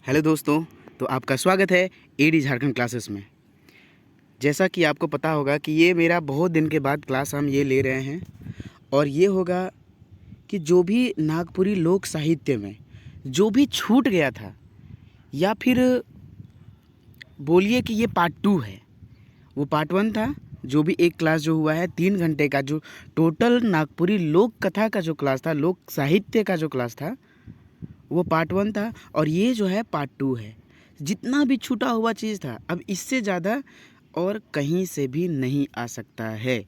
Hello दोस्तों, तो आपका स्वागत है एडी झारखंड क्लासेस में। जैसा कि आपको पता होगा कि ये मेरा बहुत दिन के बाद क्लास हम ये ले रहे हैं और ये होगा कि जो भी नागपुरी लोक साहित्य में जो भी छूट गया था या फिर बोलिए कि ये पार्ट 2 है। वो पार्ट 1 था, जो भी एक क्लास जो हुआ है 3 घंटे का, जो टोटल नागपुरी लोक कथा का जो क्लास था, लोक साहित्य का जो क्लास था, वो पार्ट 1 था और ये जो है पार्ट 2 है। जितना भी छूटा हुआ चीज़ था अब इससे ज़्यादा और कहीं से भी नहीं आ सकता है।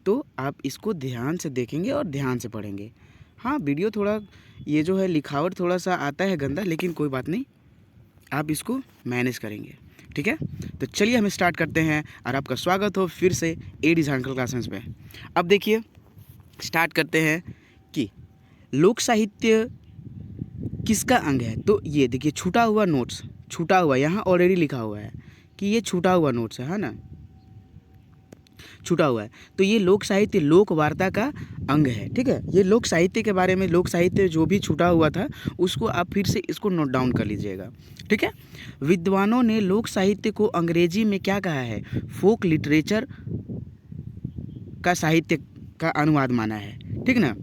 तो आप इसको ध्यान से देखेंगे और ध्यान से पढ़ेंगे। हाँ, वीडियो थोड़ा ये जो है लिखावट थोड़ा सा आता है गंदा, लेकिन कोई बात नहीं, आप इसको मैनेज करेंगे। ठीक है, तो चलिए हम स्टार्ट करते हैं और आपका स्वागत हो फिर से एडी झारखंड क्लासेस में। अब देखिए, स्टार्ट करते हैं कि लोक साहित्य किसका अंग है। तो ये देखिए, छूटा हुआ नोट्स, छूटा हुआ यहाँ ऑलरेडी लिखा हुआ है कि ये छूटा हुआ नोट्स है ना, छूटा हुआ है। तो ये लोक साहित्य लोक वार्ता का अंग है। ठीक है, ये लोक साहित्य के बारे में, लोक साहित्य जो भी छूटा हुआ था उसको आप फिर से इसको नोट डाउन कर लीजिएगा। ठीक है, विद्वानों ने लोक साहित्य को अंग्रेजी में क्या कहा है? फोक लिटरेचर का साहित्य का अनुवाद माना है। ठीक ना।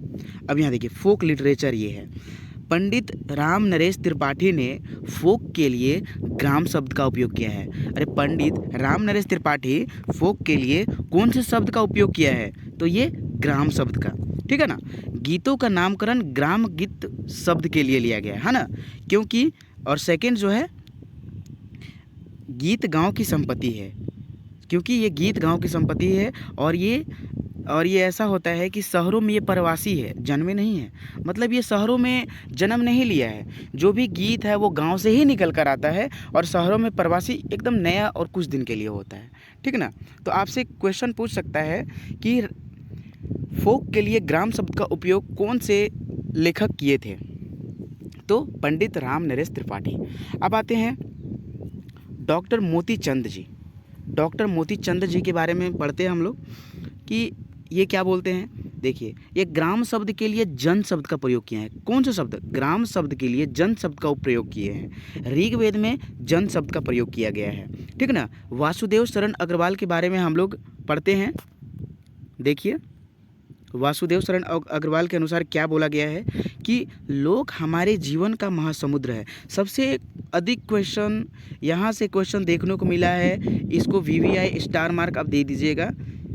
अब यहाँ देखिए, फोक लिटरेचर ये है। पंडित राम नरेश त्रिपाठी ने फोक के लिए ग्राम शब्द का उपयोग किया है। अरे पंडित राम नरेश त्रिपाठी फोक के लिए कौन से शब्द का उपयोग किया है? तो ये ग्राम शब्द का। ठीक है ना। गीतों का नामकरण ग्राम गीत शब्द के लिए लिया गया है ना, क्योंकि और सेकंड जो है, गीत गांव की संपत्ति है, क्योंकि ये गीत गांव की संपत्ति है। और ये ऐसा होता है कि शहरों में ये प्रवासी है, जन्मे नहीं है। मतलब ये शहरों में जन्म नहीं लिया है। जो भी गीत है वो गांव से ही निकल कर आता है और शहरों में प्रवासी एकदम नया और कुछ दिन के लिए होता है। ठीक ना। तो आपसे क्वेश्चन पूछ सकता है कि फोक के लिए ग्राम शब्द का उपयोग कौन से लेखक किए थे? तो पंडित राम नरेश त्रिपाठी। अब आते हैं डॉक्टर मोती चंद जी। डॉक्टर मोती चंद जी के बारे में पढ़ते हैं हम लोग कि ये क्या बोलते हैं। देखिए, ये ग्राम शब्द के लिए जन शब्द का प्रयोग किया है। कौन सा शब्द? ग्राम शब्द के लिए जन शब्द का प्रयोग किए हैं। ऋग्वेद में जन शब्द का प्रयोग किया गया है। ठीक ना। वासुदेव शरण अग्रवाल के बारे में हम लोग पढ़ते हैं। देखिए, वासुदेव शरण अग्रवाल के अनुसार क्या बोला गया है कि लोक हमारे जीवन का महासमुद्र है। सबसे अधिक क्वेश्चन यहाँ से क्वेश्चन देखने को मिला है, इसको VVI स्टार मार्क आप दे दीजिएगा,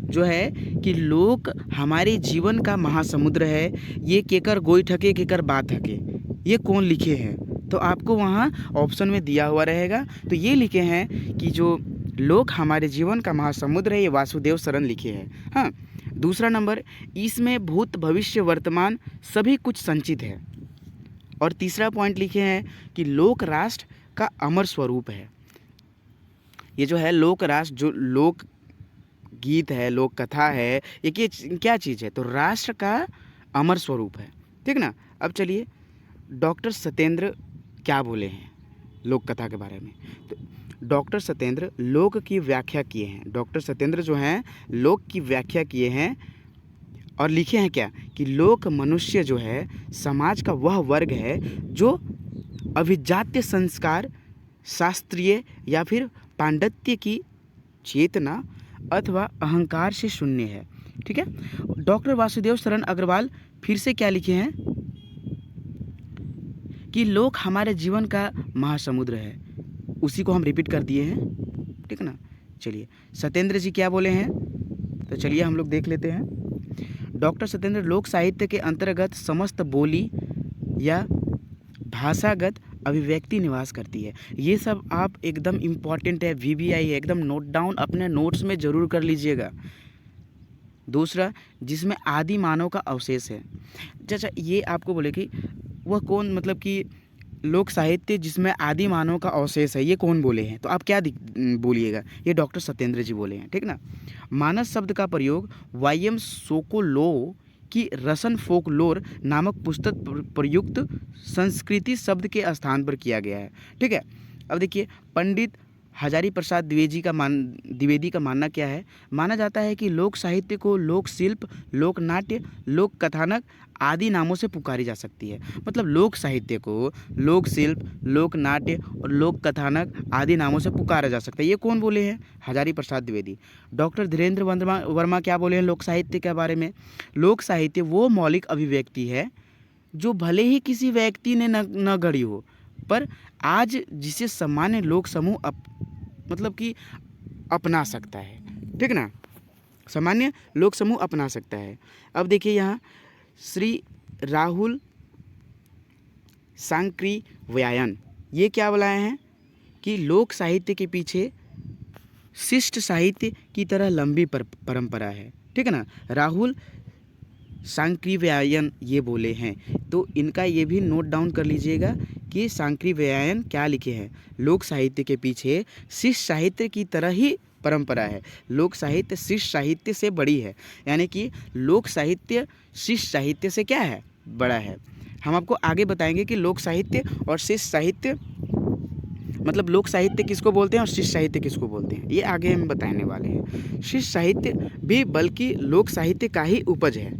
जो है कि लोक हमारे जीवन का महासमुद्र है। ये केकर गोई ठके केकर बात हके, ये कौन लिखे हैं? तो आपको वहाँ ऑप्शन में दिया हुआ रहेगा। तो ये लिखे हैं कि जो लोक हमारे जीवन का महासमुद्र है, ये वासुदेव शरण लिखे हैं। हाँ, दूसरा नंबर, इसमें भूत भविष्य वर्तमान सभी कुछ संचित है। और तीसरा पॉइंट लिखे हैं कि लोक राष्ट्र का अमर स्वरूप है। ये जो है लोक राष्ट्र, जो लोक गीत है, लोक कथा है, ये क्या चीज़ है? तो राष्ट्र का अमर स्वरूप है। ठीक ना। अब चलिए, डॉक्टर सत्येंद्र क्या बोले हैं लोक कथा के बारे में। तो डॉक्टर सत्येंद्र लोक की व्याख्या किए हैं। डॉक्टर सत्येंद्र जो हैं लोक की व्याख्या किए हैं और लिखे हैं क्या कि लोक मनुष्य जो है समाज का वह वर्ग है जो अभिजात्य संस्कार, शास्त्रीय या फिर पांडित्य की चेतना अथवा अहंकार से शून्य है। ठीक है। डॉक्टर वासुदेव शरण अग्रवाल फिर से क्या लिखे हैं कि लोक हमारे जीवन का महासमुद्र है। उसी को हम रिपीट कर दिए हैं। ठीक है ना। चलिए, सत्येंद्र जी क्या बोले हैं, तो चलिए हम लोग देख लेते हैं। डॉक्टर सत्येंद्र लोक साहित्य के अंतर्गत समस्त बोली या भाषागत अभिव्यक्ति निवास करती है। ये सब आप एकदम इम्पॉर्टेंट है, VVI है, एकदम नोट डाउन अपने नोट्स में ज़रूर कर लीजिएगा। दूसरा, जिसमें आदि मानव का अवशेष है। अच्छा, ये आपको बोले कि वह कौन, मतलब कि लोक साहित्य जिसमें आदि मानव का अवशेष है, ये कौन बोले हैं? तो आप क्या बोलिएगा? ये डॉक्टर सत्येंद्र जी बोले हैं। ठीक ना। मानस शब्द का प्रयोग YM सोकोलोव की रसन फोकलोर नामक पुस्तक प्रयुक्त संस्कृति शब्द के स्थान पर किया गया है। ठीक है। अब देखिए, पंडित हजारी प्रसाद द्विवेदी का मानना क्या है? माना जाता है कि लोक साहित्य को लोक शिल्प, लोक नाट्य, लोक कथानक आदि नामों से पुकारी जा सकती है। मतलब लोक साहित्य को लोक शिल्प, लोक नाट्य और लोक कथानक आदि नामों से पुकारा जा सकता है। ये कौन बोले हैं? हजारी प्रसाद द्विवेदी। डॉक्टर धीरेन्द्र वर्मा क्या बोले हैं लोक साहित्य के बारे में? लोक साहित्य वो मौलिक अभिव्यक्ति है जो भले ही किसी व्यक्ति ने न गढ़ी हो, पर आज जिसे सामान्य लोक समूह मतलब कि अपना सकता है। ठीक ना, सामान्य लोक समूह अपना सकता है। अब देखिए यहाँ श्री राहुल सांकृव्यायन ये क्या बुलाए हैं कि लोक साहित्य के पीछे शिष्ट साहित्य की तरह लंबी परंपरा है। ठीक है ना, राहुल सांकृव्यायन ये बोले हैं। तो इनका ये भी नोट डाउन कर लीजिएगा कि सांकृव्यायन क्या लिखे हैं? लोक साहित्य के पीछे शिष्ट साहित्य की तरह ही परंपरा है। लोक साहित्य शिष्ट साहित्य से बड़ी है, यानी कि लोक साहित्य शिष्ट साहित्य से क्या है? बड़ा है। हम आपको आगे बताएंगे कि लोक साहित्य और शिष्ट साहित्य मतलब लोक साहित्य किसको बोलते हैं और शिष्ट साहित्य किसको बोलते हैं, ये आगे हम बताने वाले हैं। शिष्ट साहित्य भी बल्कि लोक साहित्य का ही उपज है।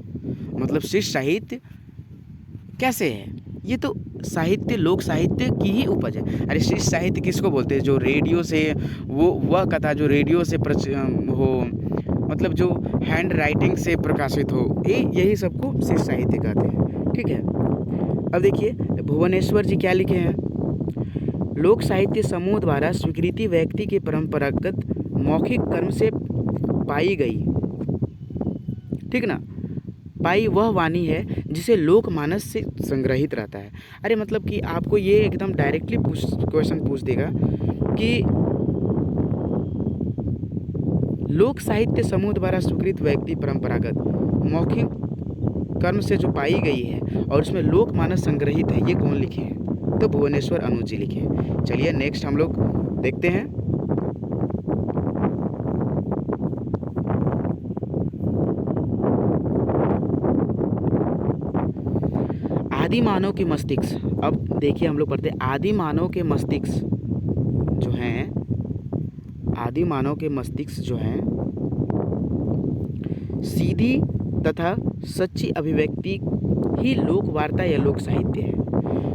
मतलब शिष्ट साहित्य कैसे है? ये तो साहित्य लोक साहित्य की ही उपज है। अरे शिष्ट साहित्य किसको बोलते हैं? जो रेडियो से वह कथा जो रेडियो से हो, मतलब जो हैंड राइटिंग से प्रकाशित हो, यही सबको शिष्ट साहित्य कहते हैं। ठीक है, अब देखिए भुवनेश्वर जी क्या लिखे हैं? लोक साहित्य समूह द्वारा स्वीकृति व्यक्ति के परंपरागत मौखिक कर्म से पाई गई, ठीक ना, पाई वह वाणी है जिसे लोकमानस से संग्रहित रहता है। अरे मतलब कि आपको ये एकदम डायरेक्टली क्वेश्चन पूछ देगा कि लोक साहित्य समूह द्वारा स्वीकृत व्यक्ति परंपरागत मौखिक कर्म से जो पाई गई है और उसमें लोकमानस संग्रहित है, ये कौन लिखे हैं? तो भुवनेश्वर अनुज जी लिखे हैं। चलिए नेक्स्ट हम लोग देखते हैं। आदि मानव के मस्तिष्क। अब देखिए हम लोग पढ़ते हैं आदि मानव के मस्तिष्क जो हैं, आदि मानव के मस्तिष्क जो हैं सीधी तथा सच्ची अभिव्यक्ति ही लोक वार्ता या लोक साहित्य है।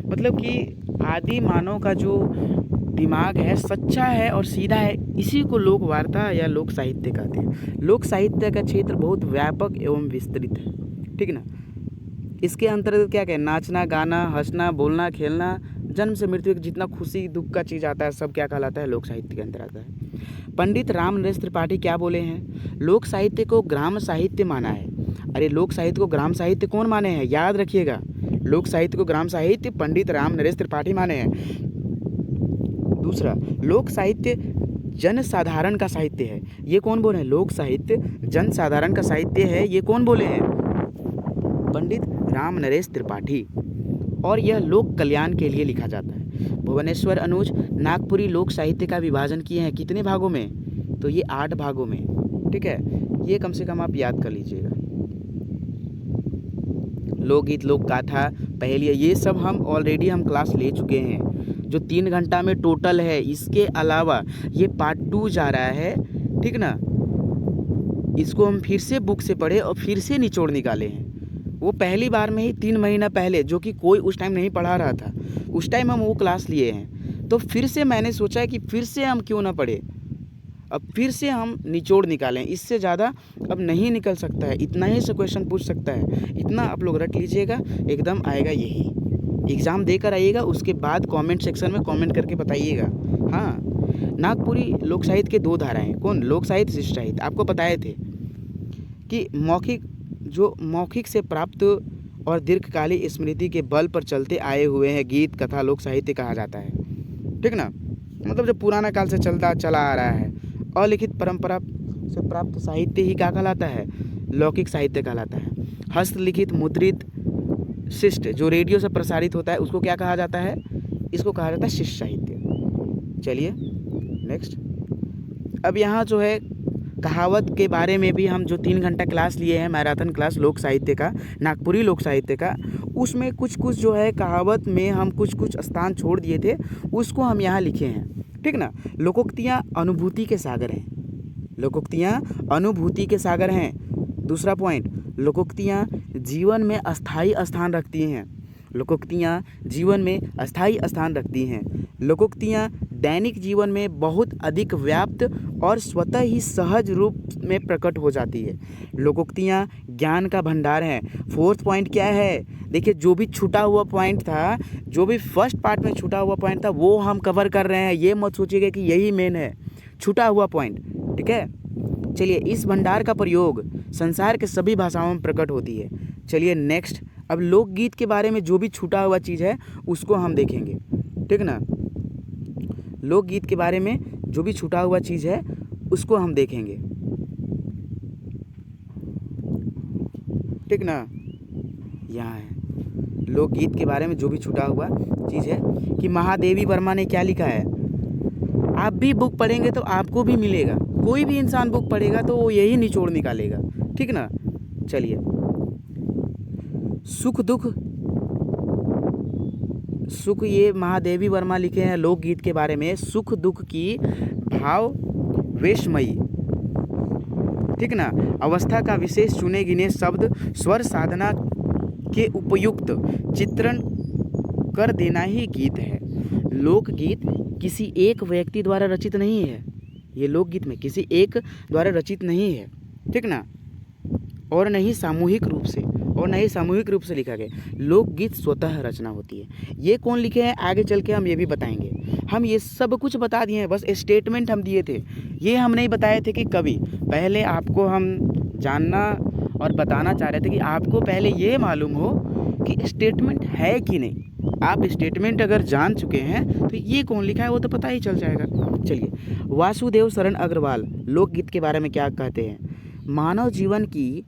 मतलब कि आदि मानव का जो दिमाग है सच्चा है और सीधा है, इसी को लोक वार्ता या लोक साहित्य कहते हैं। लोक साहित्य का क्षेत्र बहुत व्यापक एवं विस्तृत है। ठीक ना, इसके अंतर्गत क्या क्या? नाचना, गाना, हंसना, बोलना, खेलना, जन्म से मृत्यु तक जितना खुशी दुख का चीज़ आता है सब क्या कहलाता है? लोक साहित्य के अंदर आता है। पंडित राम नरेश त्रिपाठी क्या बोले हैं? लोक साहित्य को ग्राम साहित्य माना है। अरे लोक साहित्य को ग्राम साहित्य कौन माने हैं? याद रखिएगा, लोक साहित्य को ग्राम साहित्य पंडित राम नरेश त्रिपाठी माने हैं। दूसरा, लोक साहित्य जन साधारण का साहित्य है, ये कौन बोले हैं? लोक साहित्य जन साधारण का साहित्य है, ये कौन बोले हैं? पंडित राम नरेश त्रिपाठी। और यह लोक कल्याण के लिए लिखा जाता है। भुवनेश्वर अनुज नागपुरी लोक साहित्य का विभाजन किए हैं कितने भागों में? तो ये 8 भागों में। ठीक है, ये कम से कम आप याद कर लीजिएगा। लोकगीत, लोक गाथा, पहेलियाँ, ये सब हम ऑलरेडी क्लास ले चुके हैं जो 3 घंटा में टोटल है। इसके अलावा ये पार्ट 2 जा रहा है। ठीक ना, इसको हम फिर से बुक से पढ़े और फिर से निचोड़ निकाले हैं। वो पहली बार में ही 3 महीना पहले, जो कि कोई उस टाइम नहीं पढ़ा रहा था, उस टाइम हम वो क्लास लिए हैं। तो फिर से मैंने सोचा कि फिर से हम क्यों ना पढ़े, अब फिर से हम निचोड़ निकालें। इससे ज़्यादा अब नहीं निकल सकता है, इतना ही से क्वेश्चन पूछ सकता है। इतना आप लोग रट लीजिएगा, एकदम आएगा यही। एग्ज़ाम देकर आइएगा, उसके बाद कमेंट सेक्शन में कमेंट करके बताइएगा। हाँ, नागपुरी लोक साहित्य के 2 धाराएँ, कौन? लोक साहित्य, शिष्ट साहित्य। आपको बताए थे कि मौखिक से प्राप्त और दीर्घकालीन स्मृति के बल पर चलते आए हुए हैं गीत, कथा, लोक साहित्य कहा जाता है। ठीक ना, मतलब जो पुराना काल से चला आ रहा है, अलिखित परंपरा से प्राप्त साहित्य ही क्या कहलाता है? लौकिक साहित्य कहलाता है। हस्तलिखित मुद्रित शिष्ट जो रेडियो से प्रसारित होता है उसको क्या कहा जाता है? इसको कहा जाता है शिष्ट साहित्य। चलिए नेक्स्ट। अब यहाँ जो है कहावत के बारे में भी हम जो 3 घंटा क्लास लिए हैं, मैराथन क्लास लोक साहित्य का, नागपुरी लोक साहित्य का, उसमें कुछ जो है कहावत में हम कुछ स्थान छोड़ दिए थे, उसको हम यहाँ लिखे हैं। ठीक ना। लोकोक्तियाँ अनुभूति के सागर हैं, लोकोक्तियाँ अनुभूति के सागर हैं। दूसरा पॉइंट, लोकोक्तियाँ जीवन में अस्थायी स्थान रखती हैं, लोकोक्तियाँ जीवन में अस्थायी स्थान रखती हैं। लोकोक्तियाँ दैनिक जीवन में बहुत अधिक व्याप्त और स्वतः ही सहज रूप में प्रकट हो जाती है। लोकोक्तियाँ ज्ञान का भंडार हैं। फोर्थ पॉइंट क्या है, देखिए जो भी छूटा हुआ पॉइंट था, जो भी फर्स्ट पार्ट में छूटा हुआ पॉइंट था वो हम कवर कर रहे हैं, ये मत सोचिएगा कि यही मेन है, छूटा हुआ पॉइंट, ठीक है। चलिए, इस भंडार का प्रयोग संसार के सभी भाषाओं में प्रकट होती है। चलिए नेक्स्ट, अब लोकगीत के बारे में जो भी छूटा हुआ चीज़ है उसको हम देखेंगे, ठीक ना। लोकगीत के बारे में जो भी छूटा हुआ चीज़ है उसको हम देखेंगे, ठीक ना। यहाँ है लोकगीत के बारे में जो भी छूटा हुआ चीज़ है कि महादेवी वर्मा ने क्या लिखा है। आप भी बुक पढ़ेंगे तो आपको भी मिलेगा, कोई भी इंसान बुक पढ़ेगा तो वो यही निचोड़ निकालेगा, ठीक ना। चलिए, सुख ये महादेवी वर्मा लिखे हैं लोकगीत के बारे में, सुख दुख की भाव वेशमयी, ठीक ना, अवस्था का विशेष चुने गिने शब्द स्वर साधना के उपयुक्त चित्रण कर देना ही गीत है। लोकगीत किसी एक व्यक्ति द्वारा रचित नहीं है, ये लोकगीत में किसी एक द्वारा रचित नहीं है, ठीक ना, और नहीं सामूहिक रूप से लिखा गया। लोकगीत स्वतः रचना होती है। ये कौन लिखे हैं आगे चल के हम ये भी बताएंगे। हम ये सब कुछ बता दिए हैं, बस स्टेटमेंट हम दिए थे, ये हम नहीं बताए थे कि कवि। पहले आपको हम जानना और बताना चाह रहे थे कि आपको पहले ये मालूम हो कि स्टेटमेंट है कि नहीं। आप स्टेटमेंट अगर जान चुके हैं तो ये कौन लिखा है वो तो पता ही चल जाएगा। चलिए, वासुदेव शरण अग्रवाल लोकगीत के बारे में क्या कहते हैं। मानव जीवन की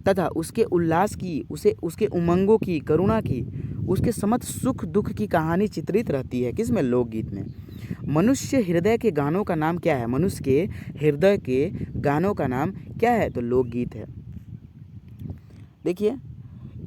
तथा उसके उल्लास की, उसके उमंगों की, करुणा की, उसके समस्त सुख दुख की कहानी चित्रित रहती है किसमें, लोकगीत में। मनुष्य हृदय के गानों का नाम क्या है, मनुष्य के हृदय के गानों का नाम क्या है, तो लोकगीत है। देखिए,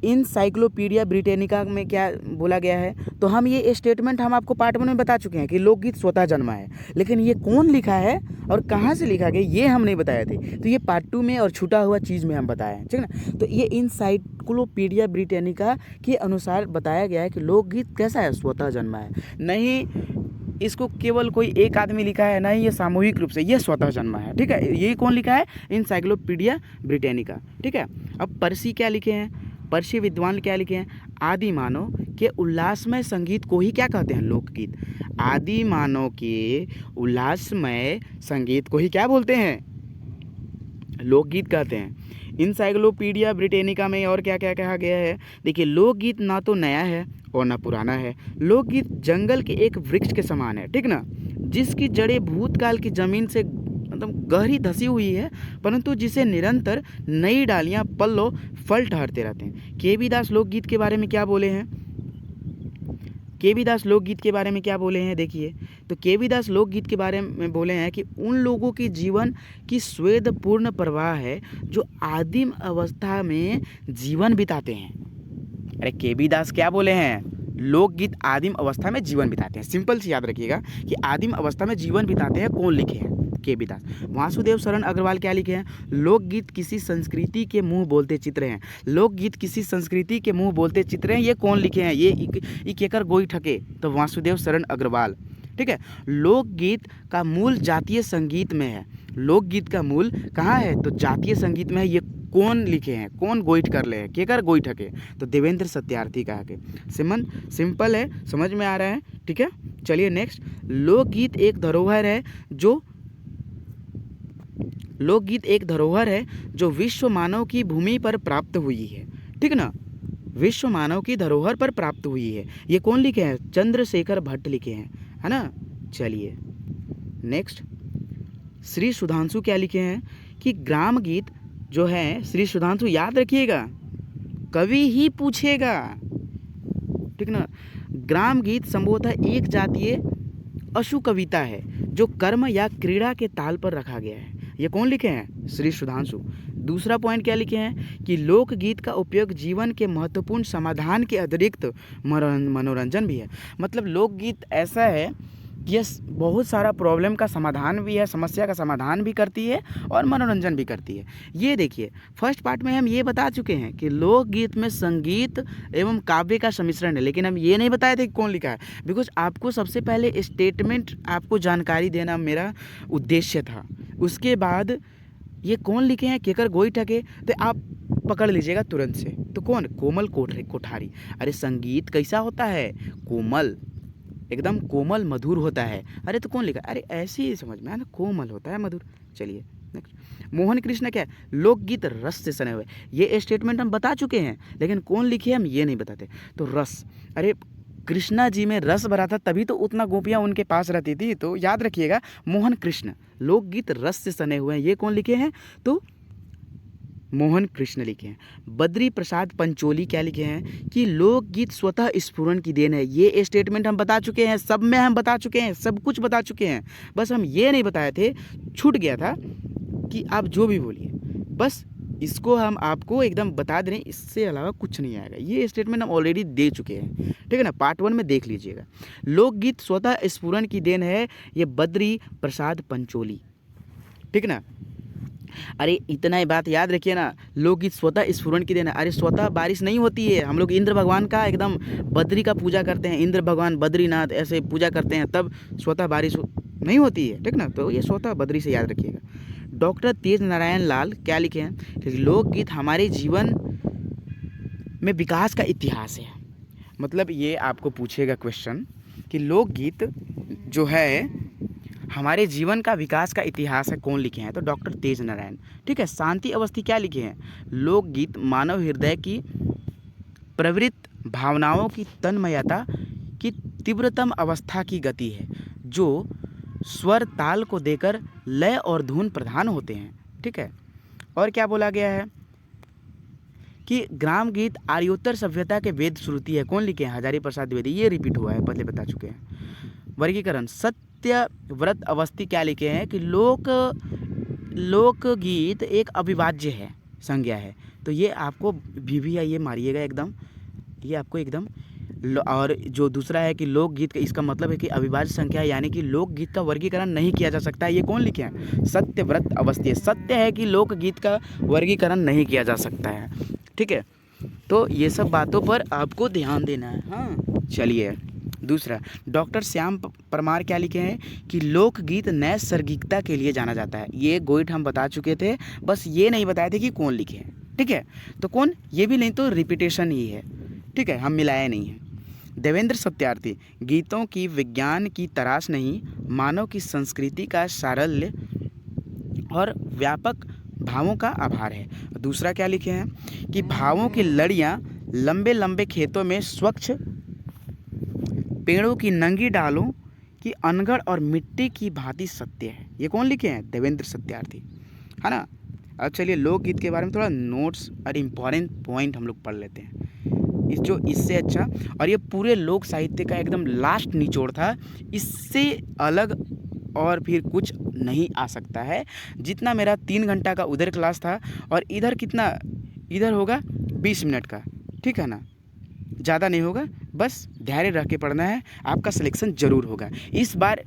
इनसाइक्लोपीडिया ब्रिटेनिका में क्या बोला गया है, तो हम ये स्टेटमेंट हम आपको पार्ट 1 में बता चुके हैं कि लोकगीत स्वतः जन्मा है, लेकिन ये कौन लिखा है और कहाँ से लिखा गया ये हम नहीं बताए थे, तो ये पार्ट 2 में और छूटा हुआ चीज़ में हम बताए हैं, ठीक है ना। तो ये इनसाइक्लोपीडिया ब्रिटेनिका के अनुसार बताया गया है कि लोकगीत कैसा है, स्वतः जन्मा है, नहीं इसको केवल कोई एक आदमी लिखा है, नहीं ये सामूहिक रूप से, ये स्वतः जन्मा है, ठीक है। ये कौन लिखा है, इनसाइक्लोपीडिया ब्रिटेनिका, ठीक है। अब पर्सी क्या लिखे हैं, पर्सी विद्वान क्या लिखे हैं, आदि मानव के उल्लासमय संगीत को ही क्या कहते हैं, लोकगीत। आदि मानव के उल्लासमय संगीत को ही क्या बोलते हैं, लोकगीत कहते हैं। इनसाइक्लोपीडिया ब्रिटेनिका में और क्या क्या कहा गया है, देखिए, लोकगीत ना तो नया है और ना पुराना है। लोकगीत जंगल के एक वृक्ष के समान है, ठीक ना, जिसकी जड़ें भूतकाल की जमीन से मतलब गहरी धसी हुई है, परंतु जिसे निरंतर नई डालियां पल्लो फल ठहरते रहते हैं। केबी दास लोकगीत के बारे में क्या बोले हैं, केबी दास लोकगीत के बारे में क्या बोले हैं, देखिए, तो केबी दास लोकगीत के बारे में बोले हैं कि उन लोगों की जीवन की स्वेदपूर्ण प्रवाह है जो आदिम अवस्था में जीवन बिताते हैं। अरे केबी दास क्या बोले हैं, लोकगीत आदिम अवस्था में जीवन बिताते हैं। सिंपल से याद रखिएगा कि आदिम अवस्था में जीवन बिताते हैं, कौन लिखे हैं, केबी दास। वासुदेव शरण अग्रवाल क्या लिखे हैं, लोकगीत किसी संस्कृति के मुंह बोलते चित्र हैं। लोकगीत किसी संस्कृति के मुंह बोलते चित्र हैं, ये कौन लिखे हैं, ये केकर गोई ठके, तो वासुदेव शरण अग्रवाल, ठीक है। लोकगीत का मूल जातीय संगीत में है, लोकगीत का मूल कहाँ है, तो जातीय संगीत में है। ये कौन लिखे हैं, कौन गोइठ कर ले हैं, केकर गोइठ के, तो देवेंद्र सत्यार्थी कहा के। सिंपल है, समझ में आ रहा है, ठीक है। चलिए नेक्स्ट, लोकगीत एक धरोहर है जो विश्व मानव की भूमि पर प्राप्त हुई है, ठीक ना, विश्व मानव की धरोहर पर प्राप्त हुई है। ये कौन लिखे हैं, चंद्रशेखर भट्ट लिखे हैं, है ना। चलिए नेक्स्ट, श्री सुधांशु क्या लिखे हैं कि ग्राम गीत जो है, श्री सुधांशु याद रखिएगा, कवि ही पूछेगा, ठीक ना। ग्राम गीत संभवतः एक जातीय अशु कविता है जो कर्म या क्रीड़ा के ताल पर रखा गया है। ये कौन लिखे हैं, श्री सुधांशु। दूसरा पॉइंट क्या लिखे हैं कि लोकगीत का उपयोग जीवन के महत्वपूर्ण समाधान के अतिरिक्त मनोरंजन भी है। मतलब लोकगीत ऐसा है ये बहुत सारा प्रॉब्लम का समाधान भी है, समस्या का समाधान भी करती है और मनोरंजन भी करती है। ये देखिए, फर्स्ट पार्ट में हम ये बता चुके हैं कि लोकगीत में संगीत एवं काव्य का सम्मिश्रण है, लेकिन हम ये नहीं बताए थे कि कौन लिखा है, बिकॉज आपको सबसे पहले स्टेटमेंट आपको जानकारी देना मेरा उद्देश्य था। उसके बाद ये कौन लिखे हैं, केकर गोई ठके, तो आप पकड़ लीजिएगा तुरंत से। तो कौन? कोमल कोठारी। अरे संगीत कैसा होता है? कोमल, एकदम कोमल मधुर होता है। अरे तो कौन लिखा? अरे ऐसे ही समझ में आया ना, कोमल होता है मधुर। चलिए नेक्स्ट। मोहन कृष्ण क्या है? लोकगीत रस से सने हुए। ये स्टेटमेंट हम बता चुके हैं, लेकिन कौन लिखे हम ये नहीं बताते। तो रस, अरे कृष्णा जी में रस भरा था, तभी तो उतना गोपियाँ उनके पास रहती थी। तो याद रखिएगा, मोहन कृष्ण, लोकगीत रस से सने हुए हैं। ये कौन लिखे हैं? तो मोहन कृष्ण लिखे हैं। बद्री प्रसाद पंचोली क्या लिखे हैं कि लोकगीत स्वतः स्फुरन की देन है। ये स्टेटमेंट हम बता चुके हैं, सब में हम बता चुके हैं, सब कुछ बता चुके हैं। बस हम ये नहीं बताए थे, छूट गया था कि आप जो भी बोलिए, बस इसको हम आपको एकदम बता दे रहे हैं, इससे अलावा कुछ नहीं आएगा। ये स्टेटमेंट हम ऑलरेडी दे चुके हैं, ठीक है ना। पार्ट 1 में देख लीजिएगा। लोकगीत स्वतः स्फुरन की देन है, ये बद्री प्रसाद पंचोली, ठीक ना। अरे इतना ही बात याद रखिए ना, लोकगीत स्वतः स्फुरन की देन है। अरे स्वतः बारिश नहीं होती है, हम लोग इंद्र भगवान का एकदम बद्री का पूजा करते हैं, इंद्र भगवान बद्रीनाथ ऐसे पूजा करते हैं, तब स्वतः बारिश नहीं होती है, ठीक ना। तो ये स्वतः बद्री से याद रखिएगा। डॉक्टर तेज नारायण लाल क्या लिखे हैं कि लोकगीत हमारे जीवन में विकास का इतिहास है। मतलब ये आपको पूछेगा क्वेश्चन कि लोकगीत जो है हमारे जीवन का विकास का इतिहास है, कौन लिखे हैं? तो डॉक्टर तेज नारायण, ठीक है। शांति अवस्थी क्या लिखे हैं? लोकगीत मानव हृदय की प्रवृत्त भावनाओं की तन्मयता की तीव्रतम अवस्था की गति है, जो स्वर ताल को देकर लय और धुन प्रधान होते हैं, ठीक है। और क्या बोला गया है कि ग्राम गीत आर्योत्तर सभ्यता के वेद श्रुति है, कौन लिखे हैं? हजारी प्रसाद द्विवेदी। ये रिपीट हुआ है, पहले बता चुके हैं। वर्गीकरण सत्यव्रत अवस्थी क्या लिखे हैं कि लोकगीत एक अविभाज्य है, संज्ञा है। तो ये आपको भी ये मारिएगा एकदम, ये आपको एकदम। और जो दूसरा है कि लोकगीत का, इसका मतलब है कि अविभाज्य संख्या है, यानी कि लोकगीत का वर्गीकरण नहीं किया जा सकता है। ये कौन लिखे हैं? सत्यव्रत अवस्थी। सत्य है कि लोकगीत का वर्गीकरण नहीं किया जा सकता है, ठीक है। तो ये सब बातों पर आपको ध्यान देना है, हाँ। चलिए दूसरा, डॉक्टर श्याम परमार क्या लिखे हैं कि लोकगीत नैसर्गिकता के लिए जाना जाता है। ये गोइट हम बता चुके थे, बस ये नहीं बताए थे कि कौन लिखे हैं, ठीक है। तो कौन? ये भी नहीं तो रिपीटेशन ही है, ठीक है, हम मिलाए नहीं हैं। देवेंद्र सत्यार्थी, गीतों की विज्ञान की तराश नहीं, मानव की संस्कृति का सारल्य और व्यापक भावों का आभार है। दूसरा क्या लिखे हैं कि भावों की लड़ियाँ लंबे लंबे खेतों में स्वच्छ पेड़ों की नंगी डालों की अनगढ़ और मिट्टी की भांति सत्य है। ये कौन लिखे हैं? देवेंद्र सत्यार्थी, है ना। अब चलिए लोकगीत के बारे में थोड़ा नोट्स और इम्पॉर्टेंट पॉइंट हम लोग पढ़ लेते हैं। जो इससे अच्छा, और ये पूरे लोक साहित्य का एकदम लास्ट निचोड़ था, इससे अलग और फिर कुछ नहीं आ सकता है। जितना मेरा 3 घंटा का उधर क्लास था, और इधर कितना, इधर होगा 20 मिनट का, ठीक है ना, ज़्यादा नहीं होगा। बस धैर्य रख के पढ़ना है, आपका सिलेक्शन ज़रूर होगा। इस बार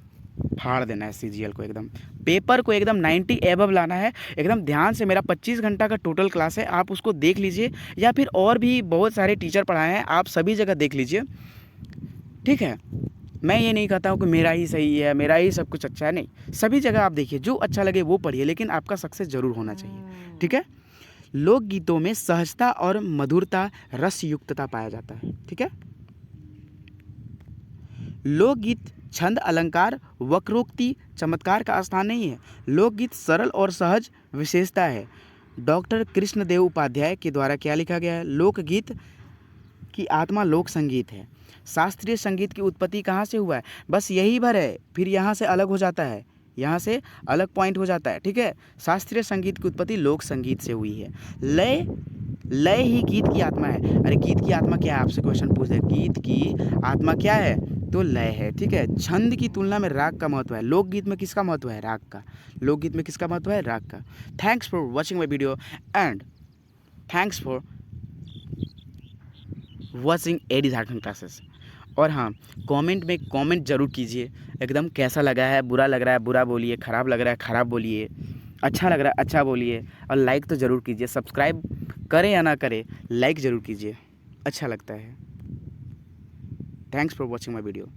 फाड़ देना है सीजीएल को, एकदम पेपर को एकदम 90 एबव लाना है। एकदम ध्यान से, मेरा 25 घंटा का टोटल क्लास है, आप उसको देख लीजिए, या फिर और भी बहुत सारे टीचर पढ़ाए हैं, आप सभी जगह देख लीजिए, ठीक है। मैं ये नहीं कहता हूँ कि मेरा ही सही है, मेरा ही सब कुछ अच्छा है, नहीं, सभी जगह आप देखिए, जो अच्छा लगे वो पढ़िए, लेकिन आपका सक्सेस ज़रूर होना चाहिए, ठीक है। लोकगीतों में सहजता और मधुरता, रसयुक्तता पाया जाता है, ठीक है। लोकगीत छंद, अलंकार, वक्रोक्ति, चमत्कार का स्थान नहीं है। लोकगीत सरल और सहज विशेषता है। डॉक्टर कृष्णदेव उपाध्याय के द्वारा क्या लिखा गया है? लोकगीत की आत्मा लोक संगीत है। शास्त्रीय संगीत की उत्पत्ति कहाँ से हुआ है? बस यही भर है, फिर यहाँ से अलग हो जाता है, यहाँ से अलग पॉइंट हो जाता है, ठीक है। शास्त्रीय संगीत की उत्पत्ति लोक संगीत से हुई है। लय ही गीत की आत्मा है। अरे गीत की आत्मा क्या है? आपसे क्वेश्चन पूछ दे, गीत की आत्मा क्या है? तो लय है, ठीक है। छंद की तुलना में राग का महत्व है। लोकगीत में किसका महत्व है? राग का। लोकगीत में किसका महत्व है? राग का। Thanks for watching my video and thanks for watching AD Jharkhand classes. और हाँ, कमेंट में कमेंट ज़रूर कीजिए, एकदम कैसा लगा है, बुरा लग रहा है बुरा बोलिए, ख़राब लग रहा है ख़राब बोलिए, अच्छा लग रहा है अच्छा बोलिए, और लाइक तो ज़रूर कीजिए। सब्सक्राइब करें या ना करें, लाइक ज़रूर कीजिए, अच्छा लगता है। Thanks for watching my video.